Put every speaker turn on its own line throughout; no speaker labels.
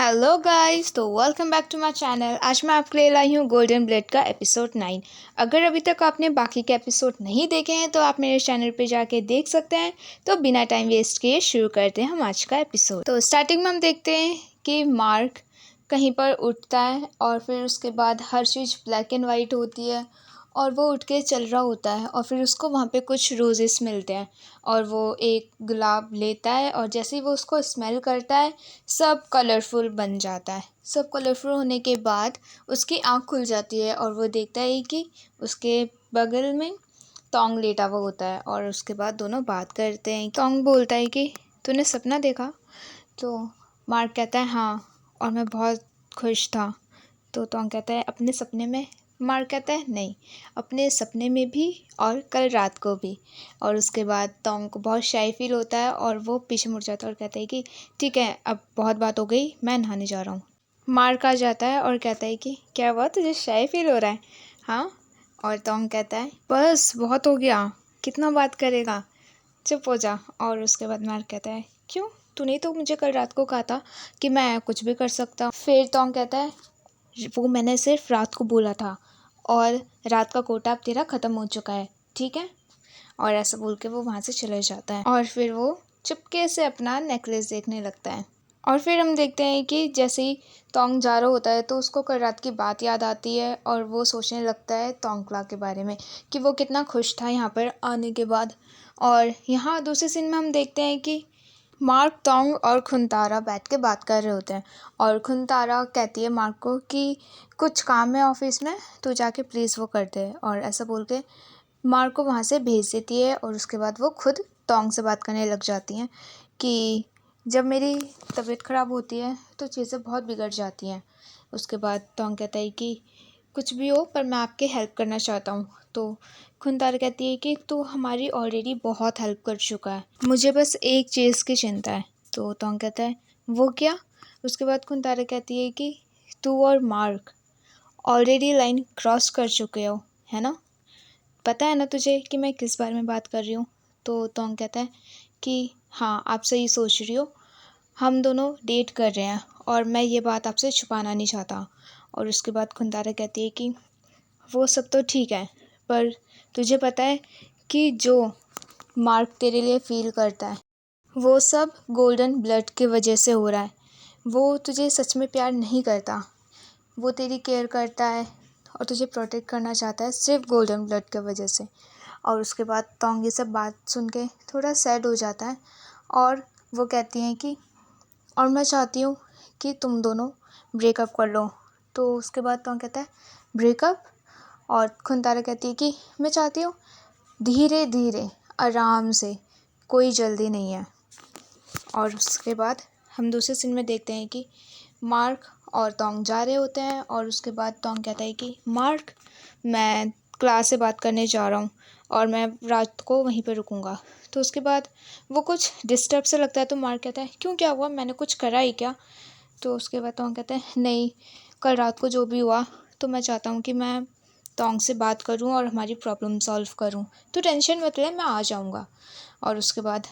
Hello guys, तो welcome back to my channel. आज मैं आपके लिए लाई हूँ गोल्डन ब्लड का एपिसोड 9। अगर अभी तक आपने बाकी के एपिसोड नहीं देखे हैं तो आप मेरे चैनल पे जाके देख सकते हैं। तो बिना टाइम वेस्ट किए शुरू करते हैं हम आज का एपिसोड। तो स्टार्टिंग में हम देखते हैं कि मार्क कहीं पर उठता है और फिर उसके बाद हर चीज़ ब्लैक एंड वाइट होती है और वो उठ के चल रहा होता है और फिर उसको वहाँ पे कुछ रोजेस मिलते हैं और वो एक गुलाब लेता है और जैसे ही वो उसको स्मेल करता है सब कलरफुल बन जाता है। सब कलरफुल होने के बाद उसकी आँख खुल जाती है और वो देखता है कि उसके बगल में तोंग लेटा हुआ होता है और उसके बाद दोनों बात करते हैं। तोंग बोलता है कि तूने सपना देखा? तो मार्क कहता है हाँ, और मैं बहुत खुश था। तो तोंग कहता है अपने सपने में? मार्क कहता है नहीं, अपने सपने में भी और कल रात को भी। और उसके बाद तोंग को बहुत शाई फील होता है और वो पीछे मुड़ जाता है और कहता है कि ठीक है, अब बहुत बात हो गई, मैं नहाने जा रहा हूँ। मार्क आ जाता है और कहता है कि क्या हुआ, तुझे शाई फील हो रहा है? हाँ। और तोंग कहता है बस बहुत हो गया, कितना बात करेगा, चुप हो जा। और उसके बाद मार्क कहता है क्यों, तूने तो मुझे कल रात को कहा था कि मैं कुछ भी कर सकता हूँ। फिर तोंग कहता है वो मैंने सिर्फ रात को बोला था और रात का कोटा अब तेरा ख़त्म हो चुका है, ठीक है? और ऐसा बोल के वो वहाँ से चले जाता है और फिर वो चुपके से अपना नेकलेस देखने लगता है। और फिर हम देखते हैं कि जैसे ही तोंग जा रहा होता है तो उसको कल रात की बात याद आती है और वो सोचने लगता है तोंगक्ला के बारे में कि वो कितना खुश था यहाँ पर आने के बाद। और यहाँ दूसरे सीन में हम देखते हैं कि मार्क, तोंग और खुनतारा बैठ के बात कर रहे होते हैं और खुनतारा कहती है मार्क को कि कुछ काम है ऑफिस में, तो जाके प्लीज़ वो कर दे। और ऐसा बोल के मार्क को वहाँ से भेज देती है और उसके बाद वो खुद तोंग से बात करने लग जाती हैं कि जब मेरी तबीयत ख़राब होती है तो चीज़ें बहुत बिगड़ जाती हैं। उसके बाद तोंग कहता है कि कुछ भी हो पर मैं आपकी हेल्प करना चाहता हूँ। तो खुनतारा कहती है कि तू हमारी ऑलरेडी बहुत हेल्प कर चुका है, मुझे बस एक चीज़ की चिंता है। तो तोंग कहता है वो क्या? उसके बाद खुनतारा कहती है कि तू और मार्क ऑलरेडी लाइन क्रॉस कर चुके हो, है ना? पता है ना तुझे कि मैं किस बारे में बात कर रही हूँ? तो तोंग कहता है कि हाँ, आप सही सोच रही हो, हम दोनों डेट कर रहे हैं और मैं ये बात आपसे छुपाना नहीं चाहता। और उसके बाद खुनतारा कहती है कि वो सब तो ठीक है, पर तुझे पता है कि जो मार्क तेरे लिए फ़ील करता है वो सब गोल्डन ब्लड की वजह से हो रहा है। वो तुझे सच में प्यार नहीं करता, वो तेरी केयर करता है और तुझे प्रोटेक्ट करना चाहता है सिर्फ गोल्डन ब्लड की वजह से। और उसके बाद तोंग ये सब बात सुन के थोड़ा सैड हो जाता है और वो कहती हैं कि और मैं चाहती हूँ कि तुम दोनों ब्रेकअप कर लो। तो उसके बाद तोंग कहता है ब्रेकअप? और खुनतारा कहती है कि मैं चाहती हूँ धीरे धीरे, आराम से, कोई जल्दी नहीं है। और उसके बाद हम दूसरे सीन में देखते हैं कि मार्क और तोंग जा रहे होते हैं और उसके बाद तोंग कहता है कि मार्क, मैं क्लास से बात करने जा रहा हूँ और मैं रात को वहीं पर रुकूंगा। तो उसके बाद वो कुछ डिस्टर्ब से लगता है तो मार्क कहता है क्यों, क्या हुआ, मैंने कुछ करा ही क्या? तो उसके बाद तोंग कहता है नहीं, कल रात को जो भी हुआ तो मैं चाहता हूँ कि मैं तोंग से बात करूँ और हमारी प्रॉब्लम सॉल्व करूँ, तो टेंशन मत ले, मैं आ जाऊँगा। और उसके बाद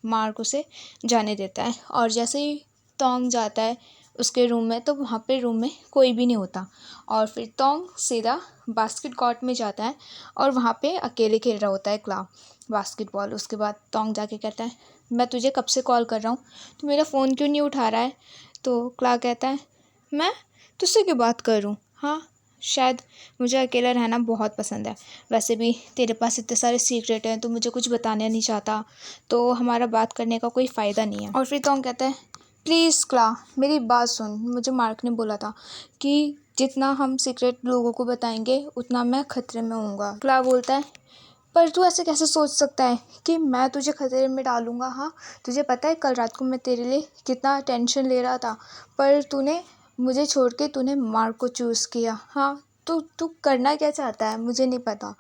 मार्क उसे जाने देता है और जैसे ही तोंग जाता है उसके रूम में तो वहाँ पे रूम में कोई भी नहीं होता और फिर तोंग सीधा बास्केट कोर्ट में जाता है और वहाँ पे अकेले खेल रहा होता है क्ला बास्केटबॉल। उसके बाद तोंग जाके कहता है मैं तुझे कब से कॉल कर रहा हूँ, तो मेरा फ़ोन क्यों नहीं उठा रहा है? तो क्ला कहता है मैं तुझसे क्यों बात करूँ, हाँ, शायद मुझे अकेला रहना बहुत पसंद है, वैसे भी तेरे पास इतने सारे सीक्रेट हैं तो मुझे कुछ बताना नहीं चाहता, तो हमारा बात करने का कोई फ़ायदा नहीं है। और फिर तोंग कहता है प्लीज़ क्ला, मेरी बात सुन, मुझे मार्क ने बोला था कि जितना हम सीक्रेट लोगों को बताएंगे उतना मैं खतरे में होऊंगा। क्ला बोलता है पर तू ऐसे कैसे सोच सकता है कि मैं तुझे खतरे में डालूंगा? हाँ, तुझे पता है कल रात को मैं तेरे लिए कितना टेंशन ले रहा था, पर तूने मुझे छोड़ के तूने मार्क को चूज़ किया। हाँ, तू तू करना क्या चाहता है मुझे नहीं पता।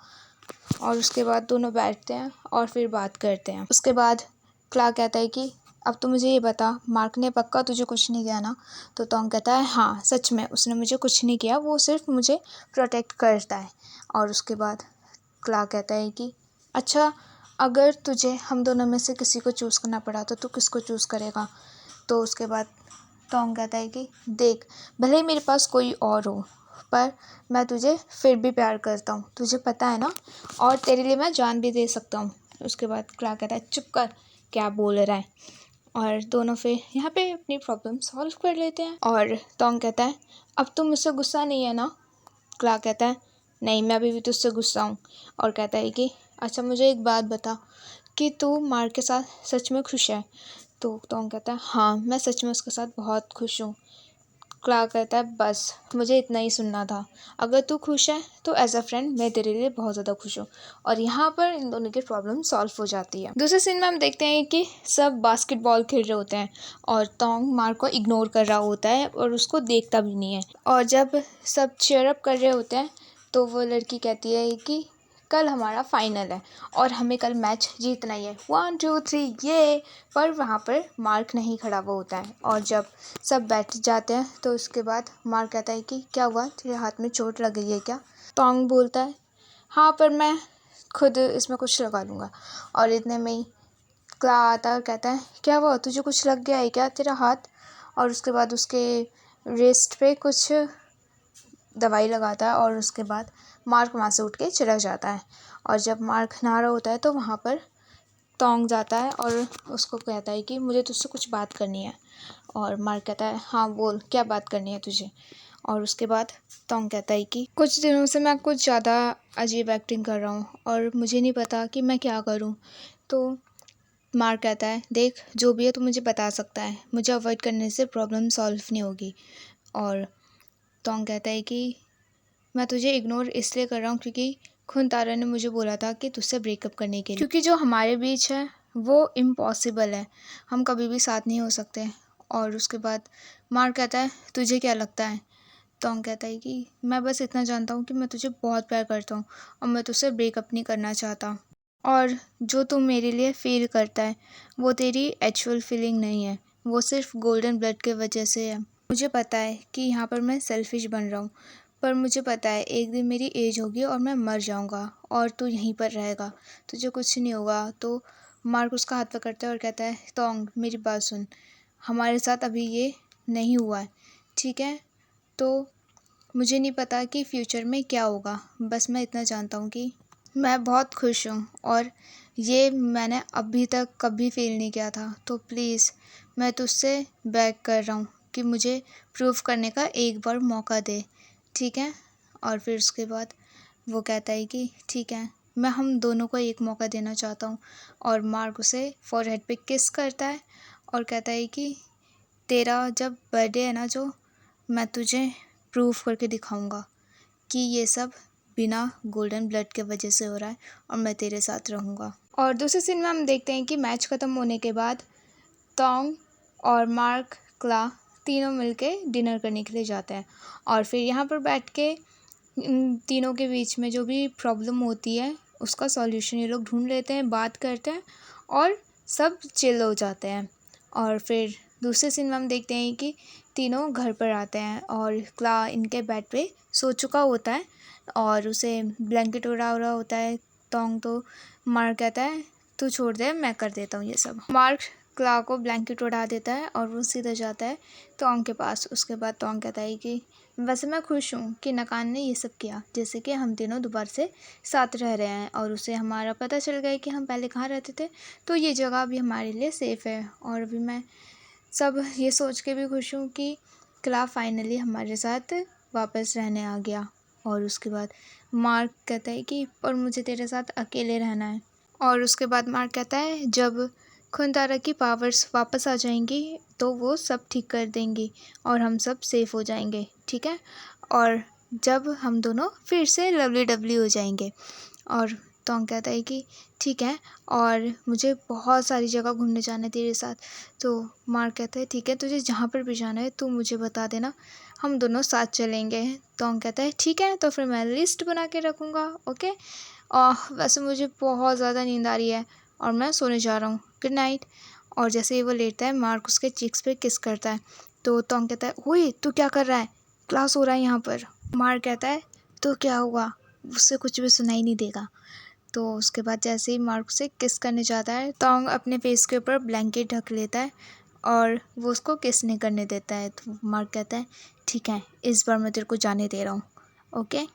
और उसके बाद दोनों बैठते हैं और फिर बात करते हैं। उसके बाद क्ला कहता है कि अब तो मुझे ये बता, मार्क ने पक्का तुझे कुछ नहीं किया ना? तो तोंग कहता है हाँ, सच में उसने मुझे कुछ नहीं किया, वो सिर्फ मुझे प्रोटेक्ट करता है। और उसके बाद क्ला कहता है कि अच्छा, अगर तुझे हम दोनों में से किसी को चूज़ करना पड़ा तो तू किसको चूज़ करेगा? तो उसके बाद टोंग कहता है कि देख, भले ही मेरे पास कोई और हो, पर मैं तुझे फिर भी प्यार करता हूँ, तुझे पता है ना, और तेरे लिए मैं जान भी दे सकता हूँ। उसके बाद क्ला कहता है चुप कर, क्या बोल रहा है। और दोनों फिर यहाँ पे अपनी प्रॉब्लम सॉल्व कर लेते हैं। और टोंग कहता है अब तुम मुझसे गुस्सा नहीं है ना। क्ला कहता है नहीं, मैं अभी भी तुझसे गुस्सा हूँ। और कहता है कि अच्छा मुझे एक बात बता कि तू मार्क के साथ सच में खुश है। तो टोंग कहता है हाँ, मैं सच में उसके साथ बहुत खुश हूँ। क्ला कहता है बस मुझे इतना ही सुनना था, अगर तू खुश है तो एज अ फ्रेंड मैं तेरे लिए बहुत ज़्यादा खुश हूँ। और यहाँ पर इन दोनों की प्रॉब्लम सॉल्व हो जाती है। दूसरे सीन में हम देखते हैं कि सब बास्केटबॉल खेल रहे होते हैं और टोंग मार्क को इग्नोर कर रहा होता है और उसको देखता भी नहीं है। और जब सब चीयर अप कर रहे होते हैं तो वो लड़की कहती है कि कल हमारा फाइनल है और हमें कल मैच जीतना ही है, 1 2 3 ये। पर वहाँ पर मार्क नहीं खड़ा हुआ होता है। और जब सब बैठ जाते हैं तो उसके बाद मार्क कहता है कि क्या हुआ, तेरे हाथ में चोट लग गई है क्या। टोंग बोलता है हाँ, पर मैं खुद इसमें कुछ लगा लूँगा। और इतने में ही क्ला आता है, कहता है क्या हुआ, तुझे कुछ लग गया है क्या तेरा हाथ। और उसके बाद उसके रिस्ट पे कुछ दवाई लगाता है और उसके बाद मार्क वहाँ से उठ के चला जाता है। और जब मार्क नहा रहा होता है तो वहाँ पर टोंग जाता है और उसको कहता है कि मुझे तुझसे कुछ बात करनी है। और मार्क कहता है हाँ बोल, क्या बात करनी है तुझे। और उसके बाद टोंग कहता है कि कुछ दिनों से मैं कुछ ज़्यादा अजीब एक्टिंग कर रहा हूँ और मुझे नहीं पता कि मैं क्या करूँ। तो मार्क कहता है देख, जो भी है तू मुझे बता सकता है, मुझे अवॉइड करने से प्रॉब्लम सॉल्व नहीं होगी। और टोंग कहता है कि मैं तुझे इग्नोर इसलिए कर रहा हूँ क्योंकि खुनतारा ने मुझे बोला था कि तुझसे ब्रेकअप करने के लिए, क्योंकि जो हमारे बीच है वो इम्पॉसिबल है, हम कभी भी साथ नहीं हो सकते। और उसके बाद मार्क कहता है तुझे क्या लगता है। टोंग कहता है कि मैं बस इतना जानता हूँ कि मैं तुझे बहुत प्यार करता हूँ और मैं तुझसे ब्रेकअप नहीं करना चाहता। और जो तू मेरे लिए फील करता है वो तेरी एक्चुअल फीलिंग नहीं है, वो सिर्फ गोल्डन ब्लड के वजह से है। मुझे पता है कि यहाँ पर मैं सेल्फिश बन रहा हूँ, पर मुझे पता है एक दिन मेरी एज होगी और मैं मर जाऊँगा और तू यहीं पर रहेगा, तुझे कुछ नहीं होगा। तो मार्क उसका हाथ पकड़ता है और कहता है टोंग मेरी बात सुन, हमारे साथ अभी ये नहीं हुआ है, ठीक है। तो मुझे नहीं पता कि फ्यूचर में क्या होगा, बस मैं इतना जानता हूँ कि मैं बहुत खुश हूँ और ये मैंने अभी तक कभी फील नहीं किया था। तो प्लीज़ मैं तुझसे बेग कर रहा हूँ कि मुझे प्रूव करने का एक बार मौका दे, ठीक है। और फिर उसके बाद वो कहता है कि ठीक है, मैं हम दोनों को एक मौका देना चाहता हूँ। और मार्क उसे फॉरहेड पे किस करता है और कहता है कि तेरा जब बर्थडे है ना, जो मैं तुझे प्रूव करके दिखाऊंगा कि ये सब बिना गोल्डन ब्लड के वजह से हो रहा है और मैं तेरे साथ रहूँगा। और दूसरे सीन में हम देखते हैं कि मैच ख़त्म होने के बाद टोंग और मार्क क्ला तीनों मिलके डिनर करने के लिए जाते हैं। और फिर यहाँ पर बैठ के इन तीनों के बीच में जो भी प्रॉब्लम होती है उसका सॉल्यूशन ये लोग ढूंढ लेते हैं, बात करते हैं और सब चिल हो जाते हैं। और फिर दूसरे सीन में हम देखते हैं कि तीनों घर पर आते हैं और क्ला इनके बेड पे सो चुका होता है और उसे ब्लैंकेट उड़ा रहा होता है। टोंग तो मार्क कहता है तू छोड़ दे, मैं कर देता हूँ ये सब। मार्क क्ला को ब्लैंकेट उड़ा देता है और वो सीधा जाता है टोंग के पास। उसके बाद टोंग कहता है कि वैसे मैं खुश हूँ कि नकान ने ये सब किया, जैसे कि हम तीनों दोबारा से साथ रह रहे हैं और उसे हमारा पता चल गया कि हम पहले कहाँ रहते थे, तो ये जगह अभी हमारे लिए सेफ़ है। और अभी मैं सब ये सोच के भी खुश हूँ कि क्ला फाइनली हमारे साथ वापस रहने आ गया। और उसके बाद मार्क कहता है कि और मुझे तेरे साथ अकेले रहना है। और उसके बाद मार्क कहता है जब खुनतारा की पावर्स वापस आ जाएंगी तो वो सब ठीक कर देंगी और हम सब सेफ़ हो जाएंगे, ठीक है। और जब हम दोनों फिर से लवली डबली हो जाएंगे। और टोंग कहता है कि ठीक है और मुझे बहुत सारी जगह घूमने जाना है तेरे साथ। तो मार्क कहता है ठीक है, तुझे जहाँ पर भी जाना है तू मुझे बता देना, हम दोनों साथ चलेंगे। टोंग कहता है ठीक है, तो फिर मैं लिस्ट बना के रखूँगा, ओके। वैसे मुझे बहुत ज़्यादा नींद आ रही है और मैं सोने जा रहा हूँ, गुड नाइट। और जैसे ही वो लेटता है मार्क उसके चिक्स पे किस करता है। तो टोंग कहता है ओए तू क्या कर रहा है, क्लास हो रहा है यहाँ पर। मार्क कहता है तो क्या हुआ, उससे कुछ भी सुनाई नहीं देगा। तो उसके बाद जैसे ही मार्क से किस करने जाता है टोंग अपने फेस के ऊपर ब्लैंकेट ढक लेता है और वो उसको किस नहीं करने देता है। तो मार्क कहता है ठीक है, इस बार मैं तेरे को जाने दे रहा हूँ, ओके।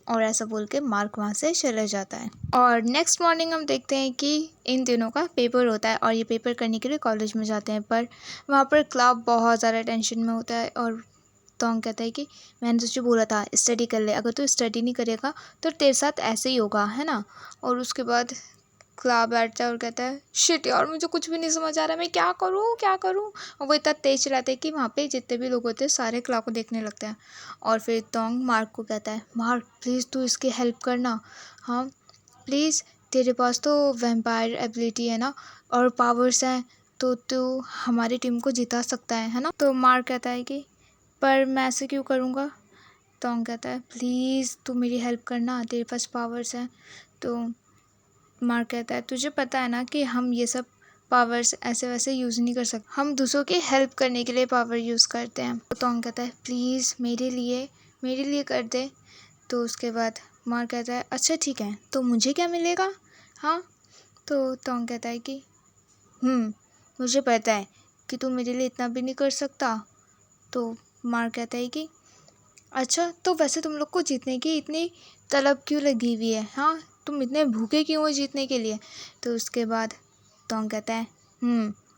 और ऐसा बोल के मार्क वहाँ से चले जाता है। और नेक्स्ट मॉर्निंग हम देखते हैं कि इन दिनों का पेपर होता है और ये पेपर करने के लिए कॉलेज में जाते हैं, पर वहाँ पर क्लाउड बहुत ज़्यादा टेंशन में होता है। और तोंग कहता है कि मैंने तुझे बोला था स्टडी कर ले, अगर तू स्टडी नहीं करेगा तो तेरे साथ ऐसे ही होगा, है ना। और उसके बाद क्ला बैठता है और कहता है शिट यार, मुझे कुछ भी नहीं समझ आ रहा, मैं क्या करूँ क्या करूँ। और वो इतना तेज चलाते हैं कि वहाँ पे जितने भी लोग होते हैं सारे क्ला को देखने लगते हैं। और फिर तोंग मार्क को कहता है मार्क प्लीज़ तू इसकी हेल्प करना, हाँ प्लीज़, तेरे पास तो वैम्पायर एबिलिटी है ना और पावर्स हैं, तो तू हमारी टीम को जिता सकता है ना। तो मार्क कहता है कि पर मैं ऐसे क्यों करूँगा। तोंग कहता है प्लीज़ तू मेरी हेल्प करना, तेरे पास पावर्स हैं। तो मार्क कहता है तुझे पता है ना कि हम ये सब पावर्स ऐसे वैसे यूज़ नहीं कर सकते, हम दूसरों की हेल्प करने के लिए पावर यूज़ करते हैं। तो तोंग कहता है प्लीज़ मेरे लिए कर दे। तो उसके बाद मार्क कहता है अच्छा ठीक है, तो मुझे क्या मिलेगा, हाँ। तो तोंग कहता है कि मुझे पता है कि तू मेरे लिए इतना भी नहीं कर सकता। तो मार्क कहता है कि अच्छा तो वैसे तुम लोग को जीतने की इतनी तलब क्यों लगी हुई है, हाँ तुम इतने भूखे क्यों हो जीतने के लिए। तो उसके बाद तोंग कहता है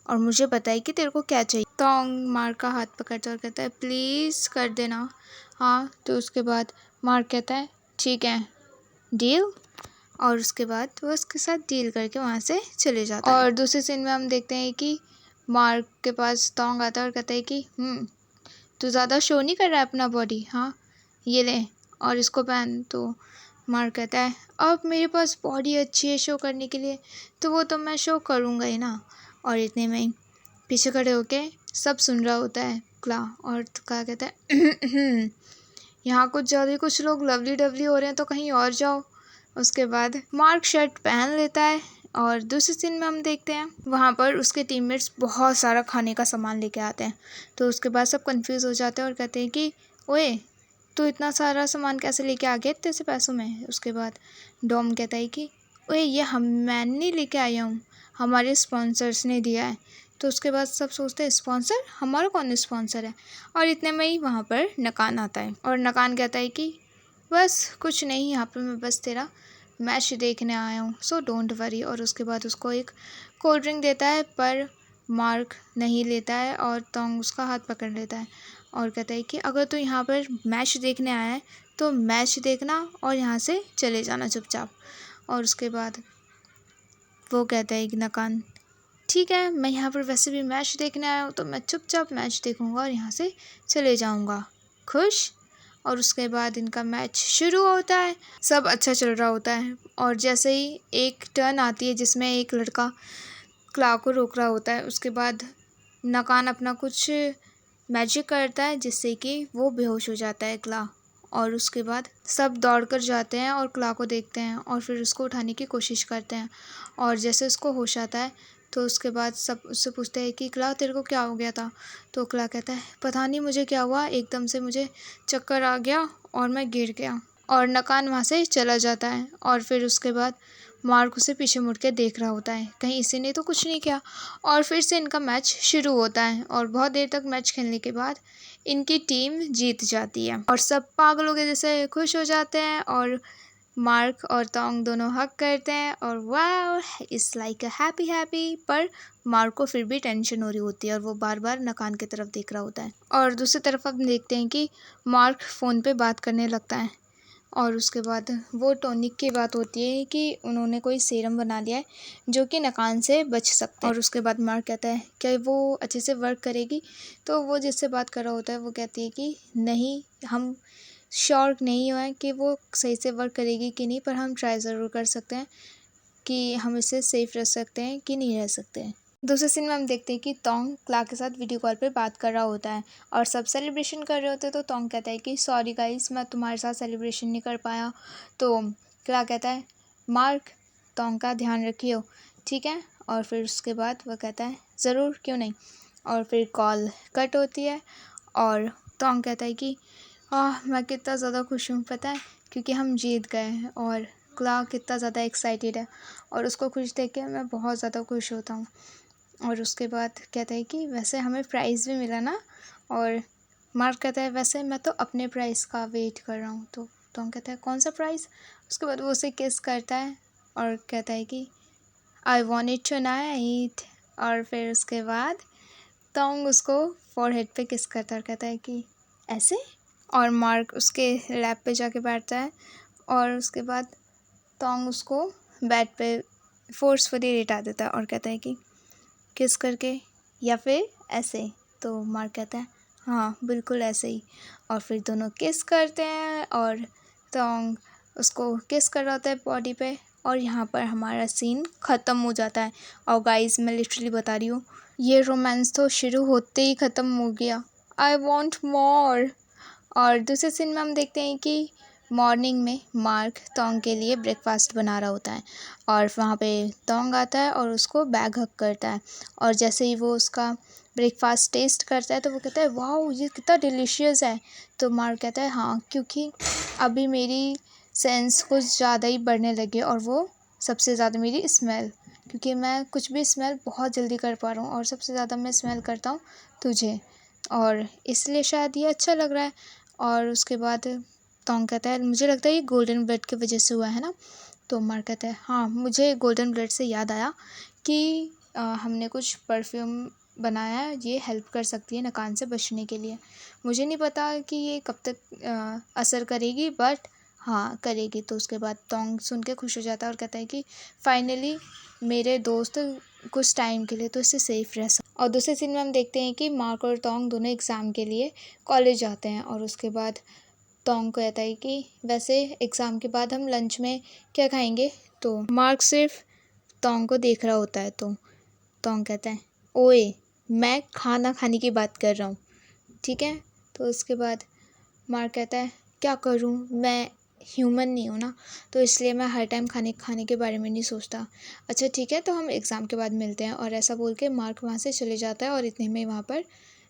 और मुझे पता है कि तेरे को क्या चाहिए। तोंग मार्क का हाथ पकड़ता और कहता है प्लीज़ कर देना, हाँ। तो उसके बाद मार्क कहता है ठीक है डील। और उसके बाद वो उसके साथ डील करके वहाँ से चले जाता है। और दूसरे सीन में हम देखते हैं कि मार्क के पास तोंग आता है और कहता है कि तू ज़्यादा शो नहीं कर रहा है अपना बॉडी, हाँ ये ले और इसको पहन। तो मार्क कहता है अब मेरे पास बॉडी अच्छी है शो करने के लिए, तो वो तो मैं शो करूँगा ही ना। और इतने में ही पीछे खड़े होके सब सुन रहा होता है क्ला। और क्या कहता है यहाँ कुछ ज़्यादा ही कुछ लोग लवली डवली हो रहे हैं, तो कहीं और जाओ। उसके बाद मार्क शर्ट पहन लेता है और दूसरे सीन में हम देखते हैं वहाँ पर उसके टीममेट्स बहुत सारा खाने का सामान लेके आते हैं। तो उसके बाद सब कंफ्यूज हो जाते हैं और कहते हैं कि ओए तू इतना सारा सामान कैसे लेके आ गया इतने से पैसों में। उसके बाद डॉम कहता है कि ओए ये मैं नहीं लेके आया हूँ, हमारे स्पॉन्सर्स ने दिया है। तो उसके बाद सब सोचते हैं स्पॉन्सर, हमारा कौन स्पॉन्सर है। और इतने में ही वहाँ पर नकान आता है और नकान कहता है कि बस कुछ नहीं, यहाँ पर मैं बस तेरा मैच देखने आया हूँ, सो डोंट वरी। और उसके बाद उसको एक कोल्ड ड्रिंक देता है, पर मार्क नहीं लेता है और तोंग उसका हाथ पकड़ लेता है और कहता है कि अगर तू यहाँ पर मैच देखने आया है तो मैच देखना और यहाँ से चले जाना चुपचाप। और उसके बाद वो कहता है कि नकान ठीक है, मैं यहाँ पर वैसे भी मैच देखने आया हूँ, तो मैं चुपचाप मैच देखूँगा और यहाँ से चले जाऊँगा खुश। और उसके बाद इनका मैच शुरू होता है, सब अच्छा चल रहा होता है। और जैसे ही एक टर्न आती है जिसमें एक लड़का क्ला को रोक रहा होता है, उसके बाद नकान अपना कुछ मैजिक करता है जिससे कि वो बेहोश हो जाता है क्ला। और उसके बाद सब दौड़ कर जाते हैं और क्ला को देखते हैं और फिर उसको उठाने की कोशिश करते हैं। और जैसे उसको होश आता है तो उसके बाद सब उससे पूछते हैं कि क्ला तेरे को क्या हो गया था। तो क्ला कहता है पता नहीं मुझे क्या हुआ, एकदम से मुझे चक्कर आ गया और मैं गिर गया। और नकान वहाँ से चला जाता है और फिर उसके बाद मार्क उसे पीछे मुड़ के देख रहा होता है, कहीं इसी ने तो कुछ नहीं किया। और फिर से इनका मैच शुरू होता है और बहुत देर तक मैच खेलने के बाद इनकी टीम जीत जाती है और सब पागलों के जैसे खुश हो जाते हैं। और मार्क और तोंग दोनों हग करते हैं और वाह it's like a happy happy. पर मार्क को फिर भी टेंशन हो रही होती है और वो बार बार नकान की तरफ देख रहा होता है। और दूसरी तरफ हम देखते हैं कि मार्क फ़ोन पे बात करने लगता है और उसके बाद वो टॉनिक की बात होती है कि उन्होंने कोई सीरम बना लिया है जो कि नकान से बच सकते हैं। और उसके बाद मार्क कहता है क्या वो अच्छे से वर्क करेगी। तो वो जिससे बात कर रहा होता है वो कहती है कि नहीं, हम श्योर नहीं हुआ है कि वो सही से वर्क करेगी कि नहीं, पर हम ट्राई ज़रूर कर सकते हैं कि हम इससे सेफ़ रह सकते हैं कि नहीं रह सकते हैं। दूसरे सीन में हम देखते हैं कि तोंग क्ला के साथ वीडियो कॉल पे बात कर रहा होता है और सब सेलिब्रेशन कर रहे होते हैं। तो तोंग कहता है कि सॉरी गाइस, मैं तुम्हारे साथ सेलिब्रेशन नहीं कर पाया। तो क्ला कहता है मार्क तोंग का ध्यान रखियो, ठीक है। और फिर उसके बाद वह कहता है ज़रूर, क्यों नहीं। और फिर कॉल कट होती है और तोंग कहता है कि मैं कितना ज़्यादा खुश हूँ पता है, क्योंकि हम जीत गए हैं। और क्ला कितना ज़्यादा एक्साइटेड है और उसको खुश देख के मैं बहुत ज़्यादा खुश होता हूँ। और उसके बाद कहता है कि वैसे हमें प्राइज़ भी मिला ना। और मार्क कहता है वैसे मैं तो अपने प्राइज़ का वेट कर रहा हूँ। तो टोंग कहता है कौन सा प्राइज़। उसके बाद वो उसे किस करता है और कहता है कि आई वॉन्ट इट टुनाइट। और फिर उसके बाद टोंग उसको फोरहेड पे किस करता है और कहता है कि ऐसे। और मार्क उसके लैप पे जाके बैठता है और उसके बाद टोंग उसको बेड पे फोर्सफुली लेटा देता है और कहता है कि किस करके या फिर ऐसे। तो मार्क कहता है हाँ बिल्कुल ऐसे ही। और फिर दोनों किस करते हैं और टोंग उसको किस कर रहा होता है बॉडी पे। और यहाँ पर हमारा सीन ख़त्म हो जाता है। और गाइस मैं लिटरली बता रही हूँ, ये रोमांस तो शुरू होते ही ख़त्म हो गया। I want more. और दूसरे सीन में हम देखते हैं कि मॉर्निंग में मार्क टोंग के लिए ब्रेकफास्ट बना रहा होता है और वहाँ पे टोंग आता है और उसको बैग हग करता है। और जैसे ही वो उसका ब्रेकफास्ट टेस्ट करता है तो वो कहता है वाह ये कितना डिलीशियस है। तो मार्क कहता है हाँ क्योंकि अभी मेरी सेंस कुछ ज़्यादा ही बढ़ने लगे और वो सबसे ज़्यादा मेरी स्मेल, क्योंकि मैं कुछ भी स्मेल बहुत जल्दी कर पा रहा हूँ और सबसे ज़्यादा मैं स्मेल करता हूँ तुझे, और इसलिए शायद ये अच्छा लग रहा है। और उसके बाद टोंग कहता है मुझे लगता है ये गोल्डन ब्लड की वजह से हुआ है ना। तो मार्क कहता है हाँ मुझे गोल्डन ब्लड से याद आया कि हमने कुछ परफ्यूम बनाया है, ये हेल्प कर सकती है नकान से बचने के लिए। मुझे नहीं पता कि ये कब तक असर करेगी बट हाँ करेगी। तो उसके बाद टोंग सुन के खुश हो जाता है और कहता है कि फाइनली मेरे दोस्त कुछ टाइम के लिए तो इससे सेफ रह सकते। और दूसरे सीन में हम देखते हैं कि मार्क और टोंग दोनों एग्ज़ाम के लिए कॉलेज जाते हैं। और उसके बाद टोंग कहता है कि वैसे एग्ज़ाम के बाद हम लंच में क्या खाएंगे। तो मार्क सिर्फ टोंग को देख रहा होता है। तो टोंग कहता है ओए मैं खाना खाने की बात कर रहा हूँ, ठीक है। तो उसके बाद मार्क कहता है क्या करूँ, मैं ह्यूमन नहीं हूँ ना, तो इसलिए मैं हर टाइम खाने खाने के बारे में नहीं सोचता। अच्छा ठीक है तो हम एग्ज़ाम के बाद मिलते हैं। और ऐसा बोल के मार्क वहाँ से चले जाता है और इतने में वहाँ पर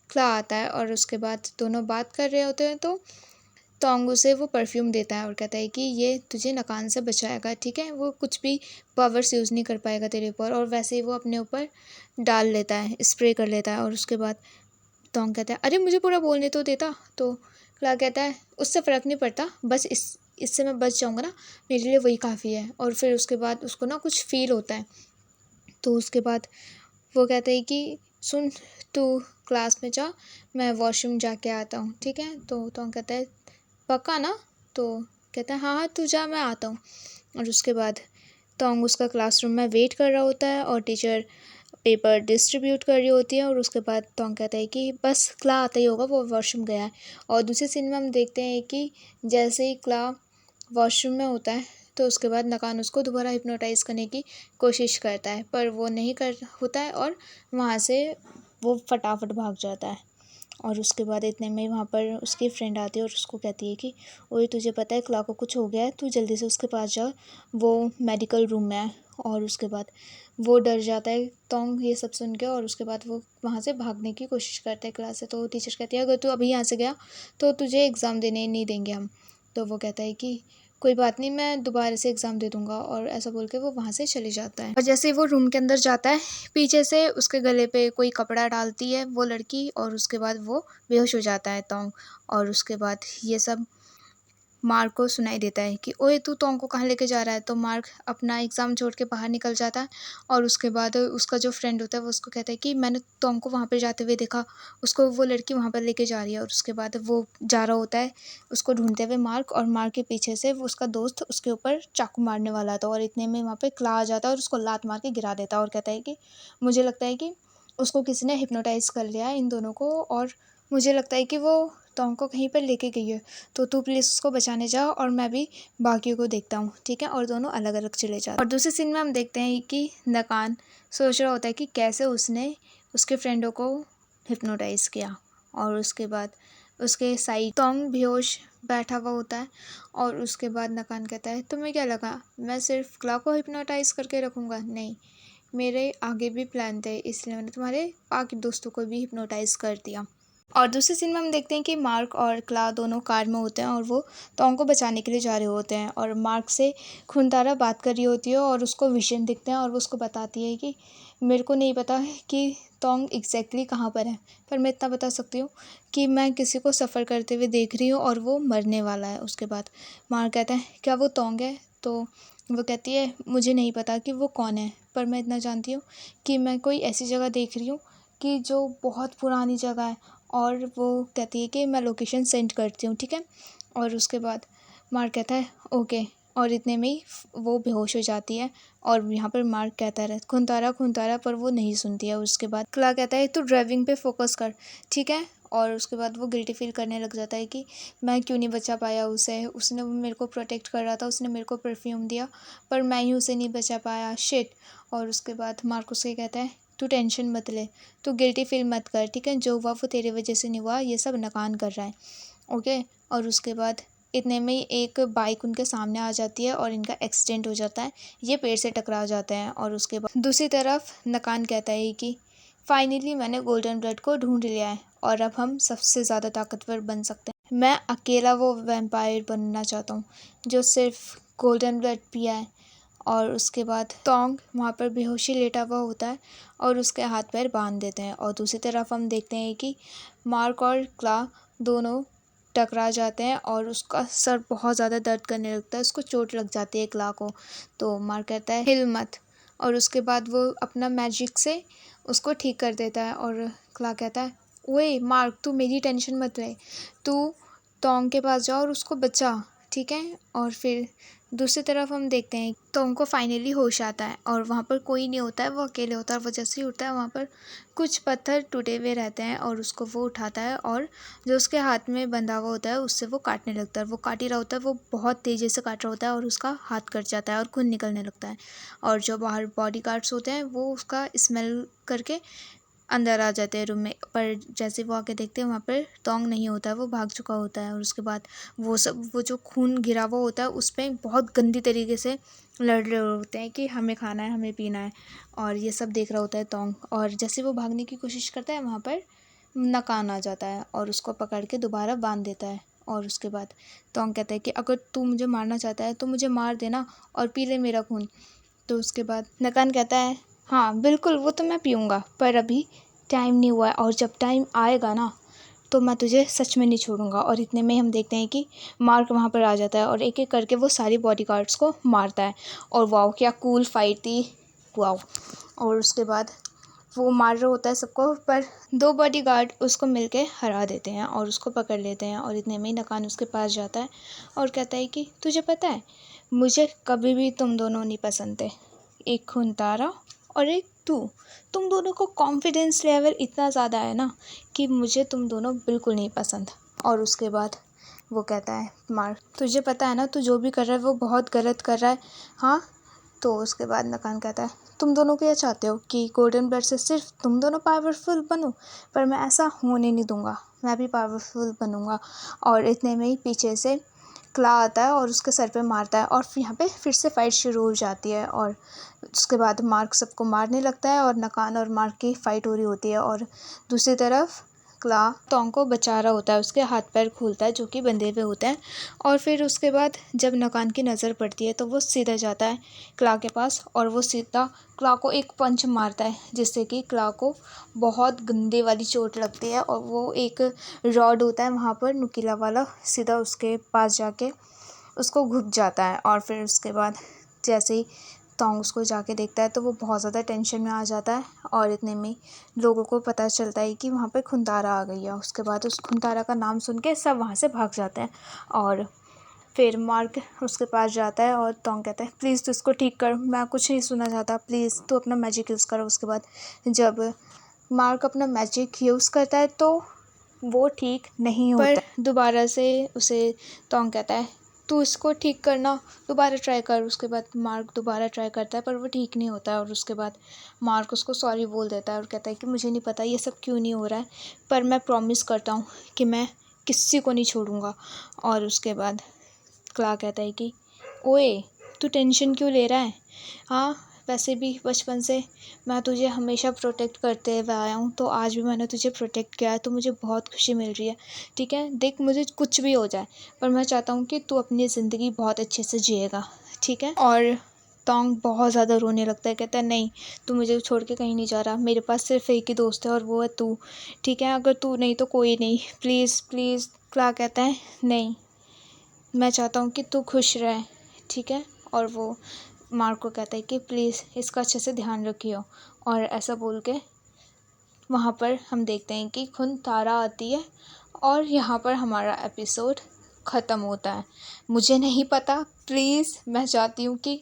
क्ला आता है। और उसके बाद दोनों बात कर रहे होते हैं तो टोंग उसे वो परफ्यूम देता है और कहता है कि ये तुझे नकान से बचाएगा, ठीक है। वो कुछ भी पावर्स यूज़ नहीं कर पाएगा तेरे ऊपर। और वैसे ही वो अपने ऊपर डाल लेता है, स्प्रे कर लेता है। और उसके बाद टोंग कहता है अरे मुझे पूरा बोलने तो देता। तो क्ला कहता है उससे फ़र्क नहीं पड़ता, बस इससे मैं बच जाऊँगा ना, मेरे लिए वही काफ़ी है। और फिर उसके बाद उसको ना कुछ फ़ील होता है। तो उसके बाद वो कहता है कि सुन तू क्लास में जा, मैं वॉशरूम जाके आता हूँ, ठीक है। तो टोंग कहता है पक्का ना। तो कहता है हाँ हाँ तू जा मैं आता हूँ। और उसके बाद टोंग उसका क्लासरूम में वेट कर रहा होता है और टीचर पेपर डिस्ट्रीब्यूट कर रही होती है। और उसके बाद टोंग कहता है कि बस क्ला आता ही होगा, वो वॉशरूम गया है। और दूसरे सीन में हम देखते हैं कि जैसे ही क्ला वॉशरूम में होता है तो उसके बाद नकान उसको दोबारा हिप्नोटाइज़ करने की कोशिश करता है पर वो नहीं कर होता है और वहाँ से वो फटाफट भाग जाता है। और उसके बाद इतने में वहाँ पर उसकी फ्रेंड आती है और उसको कहती है कि ओए तुझे पता है क्ला को कुछ हो गया है, तू जल्दी से उसके पास जा, वो मेडिकल रूम में है। और उसके बाद वो डर जाता है टोंग ये सब सुन के। और उसके बाद वो वहाँ से भागने की कोशिश करता है क्लास से। तो टीचर कहती है अगर तू अभी यहाँ से गया तो तुझे एग्ज़ाम देने नहीं देंगे हम। तो वो कहता है कि कोई बात नहीं मैं दोबारा से एग्ज़ाम दे दूँगा। और ऐसा बोल के वो वहाँ से चले जाता है। और जैसे ही वो रूम के अंदर जाता है पीछे से उसके गले पे कोई कपड़ा डालती है वो लड़की और उसके बाद वो बेहोश हो जाता है टोंग। और उसके बाद ये सब मार्क को सुनाई देता है कि ओए तू टोंग को कहाँ लेके जा रहा है। तो मार्क अपना एग्ज़ाम छोड़ के बाहर निकल जाता है। और उसके बाद उसका जो फ्रेंड होता है वो उसको कहता है कि मैंने टोंग को वहाँ पे जाते हुए देखा, उसको वो लड़की वहाँ पर लेके जा रही है। और उसके बाद वो जा रहा होता है उसको ढूंढते हुए मार्क, और मार्क के पीछे से वो उसका दोस्त उसके ऊपर चाकू मारने वाला था। और इतने में वहाँ पे क्ला आ जाता है और उसको लात मार के गिरा देता है और कहता है कि मुझे लगता है कि उसको किसी ने हिप्नोटाइज़ कर लिया है इन दोनों को, और मुझे लगता है कि वो टोंग को कहीं पर लेके गई है, तो तू प्लीज़ उसको बचाने जा और मैं भी बाकियों को देखता हूँ, ठीक है। और दोनों अलग अलग चले जाते हैं। और दूसरे सीन में हम देखते हैं कि नकान सोच रहा होता है कि कैसे उसने उसके फ्रेंडों को हिप्नोटाइज़ किया। और उसके बाद उसके साइड टोंग बेहोश बैठा हुआ होता है। और उसके बाद नकान कहता है तुम्हें क्या लगा मैं सिर्फ क्ला को हिप्नोटाइज़ करके रखूँगा, नहीं मेरे आगे भी प्लान थे, इसलिए मैंने तुम्हारे बाकी दोस्तों को भी हिप्नोटाइज़ कर दिया। और दूसरे सीन में हम देखते हैं कि मार्क और क्ला दोनों कार में होते हैं और वो टोंग को बचाने के लिए जा रहे होते हैं। और मार्क से खूनतारा बात कर रही होती है और उसको विजन दिखते हैं और वो उसको बताती है कि मेरे को नहीं पता है कि तोंग एग्जैक्टली कहाँ पर है, पर मैं इतना बता सकती हूँ कि मैं किसी को सफ़र करते हुए देख रही हूँ और वो मरने वाला है। उसके बाद मार्क कहता है क्या वो तोंग है? तो वो कहती है मुझे नहीं पता कि वो कौन है, पर मैं इतना जानती हूँ कि मैं कोई ऐसी जगह देख रही हूँ कि जो बहुत पुरानी जगह है। और वो कहती है कि मैं लोकेशन सेंड करती हूँ, ठीक है। और उसके बाद मार्क कहता है ओके, और इतने में ही वो बेहोश हो जाती है। और यहाँ पर मार्क कहता है खून तारा, पर वो नहीं सुनती है। उसके बाद क्ला कहता है तू ड्राइविंग पे फोकस कर, ठीक है। और उसके बाद वो गिल्टी फील करने लग जाता है कि मैं क्यों नहीं बचा पाया उसे, उसने मेरे को प्रोटेक्ट कर रहा था, उसने मेरे को परफ्यूम दिया, पर मैं ही उसे नहीं बचा पाया, शिट। और उसके बाद मार्क उससे कहता है तू टेंशन मत ले, तू गिल्टी फील मत कर, ठीक है। जो हुआ वो तेरे वजह से नहीं हुआ, ये सब नकान कर रहा है, ओके। और उसके बाद इतने में ही एक बाइक उनके सामने आ जाती है और इनका एक्सीडेंट हो जाता है, ये पेड़ से टकरा जाते हैं। और उसके बाद दूसरी तरफ नकान कहता है कि फाइनली मैंने गोल्डन ब्लड को ढूंढ लिया है और अब हम सबसे ज़्यादा ताकतवर बन सकते हैं। मैं अकेला वो वैम्पायर बनना चाहता हूँ जो सिर्फ गोल्डन ब्लड पिया है। और उसके बाद तोंग वहाँ पर बेहोशी लेटा हुआ होता है और उसके हाथ पैर बांध देते हैं। और दूसरी तरफ हम देखते हैं कि मार्क और क्ला दोनों टकरा जाते हैं और उसका सर बहुत ज़्यादा दर्द करने लगता है, उसको चोट लग जाती है क्ला को। तो मार्क कहता है हिल मत, और उसके बाद वो अपना मैजिक से उसको ठीक कर देता है। और क्ला कहता है ओए मार्क, तू मेरी टेंशन मत ले, तू तोंग के पास जा और उसको बचा, ठीक है। और फिर दूसरी तरफ हम देखते हैं तो उनको फाइनली होश आता है और वहाँ पर कोई नहीं होता है, वो अकेले होता है। वो जैसे ही उठता है वहाँ पर कुछ पत्थर टूटे हुए रहते हैं और उसको वो उठाता है और जो उसके हाथ में बंधा हुआ होता है उससे वो काटने लगता है। वो काट ही रहा होता है, वो बहुत तेज़ी से काट रहा होता है और उसका हाथ कट जाता है और खून निकलने लगता है। और जो बाहर बॉडी गार्ड्स होते हैं वो उसका स्मेल करके अंदर आ जाते हैं रूम में, पर जैसे वो आके देखते हैं वहाँ पर तोंग नहीं होता है, वो भाग चुका होता है। और उसके बाद वो जो खून गिरा हुआ होता है उस पर बहुत गंदी तरीके से लड़ रहे होते हैं कि हमें खाना है, हमें पीना है, और ये सब देख रहा होता है तोंग। और जैसे वो भागने की कोशिश करता है वहाँ पर नकान आ जाता है और उसको पकड़ के दोबारा बांध देता है। और उसके बाद तोंग कहता है कि अगर तू मुझे मारना चाहता है तो मुझे मार देना और पी ले मेरा खून। तो उसके बाद नकान कहता है हाँ बिल्कुल, वो तो मैं पीऊँगा, पर अभी टाइम नहीं हुआ है, और जब टाइम आएगा ना तो मैं तुझे सच में नहीं छोड़ूंगा। और इतने में हम देखते हैं कि मार्क वहाँ पर आ जाता है और एक एक करके वो सारी बॉडीगार्ड्स को मारता है। और वाओ क्या कूल फाइट थी, वाओ। और उसके बाद वो मार रहा होता है सबको, पर दो बॉडीगार्ड उसको मिलके हरा देते हैं और उसको पकड़ लेते हैं। और इतने में ही नकान उसके पास जाता है और कहता है कि तुझे पता है मुझे कभी भी तुम दोनों नहीं पसंद थे, एक खून तारा और एक तू। तुम दोनों को कॉन्फिडेंस लेवल इतना ज़्यादा है ना कि मुझे तुम दोनों बिल्कुल नहीं पसंद। और उसके बाद वो कहता है मार्क तुझे पता है ना तू जो भी कर रहा है वो बहुत गलत कर रहा है, हाँ। तो उसके बाद नकान कहता है तुम दोनों क्या चाहते हो कि गोल्डन ब्लड से सिर्फ तुम दोनों पावरफुल बनो, पर मैं ऐसा होने नहीं दूंगा, मैं भी पावरफुल बनूंगा। और इतने में ही पीछे से क्ला आता है और उसके सर पे मारता है और फिर यहाँ पे फिर से फाइट शुरू हो जाती है। और उसके बाद मार्क सबको मारने लगता है और नकान और मार्क की फ़ाइट हो रही होती है। और दूसरी तरफ क्ला तोंग को बचा रहा होता है, उसके हाथ पैर खोलता है जो कि बंधे हुए होते हैं। और फिर उसके बाद जब नकान की नज़र पड़ती है तो वो सीधा जाता है क्ला के पास और वो सीधा क्ला को एक पंच मारता है जिससे कि क्ला को बहुत गंदे वाली चोट लगती है। और वो एक रॉड होता है वहाँ पर नुकीला वाला, सीधा उसके पास जाके उसको घुस जाता है। और फिर उसके बाद जैसे ही तोंग उसको जाके देखता है तो वो बहुत ज़्यादा टेंशन में आ जाता है। और इतने में लोगों को पता चलता है कि वहाँ पे खुंतारा आ गई है। उसके बाद उस खुंतारा का नाम सुन के सब वहाँ से भाग जाते हैं। और फिर मार्क उसके पास जाता है और तोंग कहता है प्लीज़ तू इसको ठीक कर, मैं कुछ नहीं सुनना चाहता, प्लीज़ तू अपना मैजिक यूज़ करो। उसके बाद जब मार्क अपना मैजिक यूज़ करता है तो वो ठीक नहीं होता, पर दोबारा से उसे तोंग कहता है तू इसको ठीक करना, दोबारा ट्राई कर। उसके बाद मार्क दोबारा ट्राई करता है पर वो ठीक नहीं होता है। और उसके बाद मार्क उसको सॉरी बोल देता है और कहता है कि मुझे नहीं पता ये सब क्यों नहीं हो रहा है, पर मैं प्रॉमिस करता हूँ कि मैं किसी को नहीं छोड़ूंगा। और उसके बाद क्ला कहता है कि ओए तू टेंशन क्यों ले रहा है, हाँ वैसे भी बचपन से मैं तुझे हमेशा प्रोटेक्ट करते हुए आया हूँ, तो आज भी मैंने तुझे प्रोटेक्ट किया है तो मुझे बहुत खुशी मिल रही है, ठीक है। देख मुझे कुछ भी हो जाए पर मैं चाहता हूँ कि तू अपनी ज़िंदगी बहुत अच्छे से जिएगा, ठीक है। और तोंग बहुत ज़्यादा रोने लगता है, कहता है नहीं, तू मुझे छोड़ के कहीं नहीं जा रहा, मेरे पास सिर्फ एक ही दोस्त है और वो है तू, ठीक है, अगर तू नहीं तो कोई नहीं, प्लीज़ प्लीज़। क्ला कहता है नहीं, मैं चाहता हूँ कि तू खुश रहे, ठीक है। और वो मार्क को कहता है कि प्लीज़ इसका अच्छे से ध्यान रखियो, और ऐसा बोल के वहाँ पर हम देखते हैं कि खुद तारा आती है और यहाँ पर हमारा एपिसोड ख़त्म होता है। मुझे नहीं पता, प्लीज़ मैं चाहती हूँ कि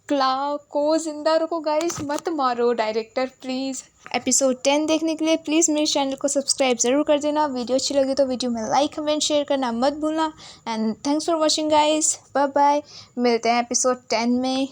क्ला को ज़िंदा रखो गाइस, मत मारो डायरेक्टर प्लीज़। एपिसोड 10 देखने के लिए प्लीज़ मेरे चैनल को सब्सक्राइब ज़रूर कर देना। वीडियो अच्छी लगी तो वीडियो में लाइक कमेंट शेयर करना मत भूलना। And thanks for watching guys, bye bye. मिलते हैं एपिसोड 10 में।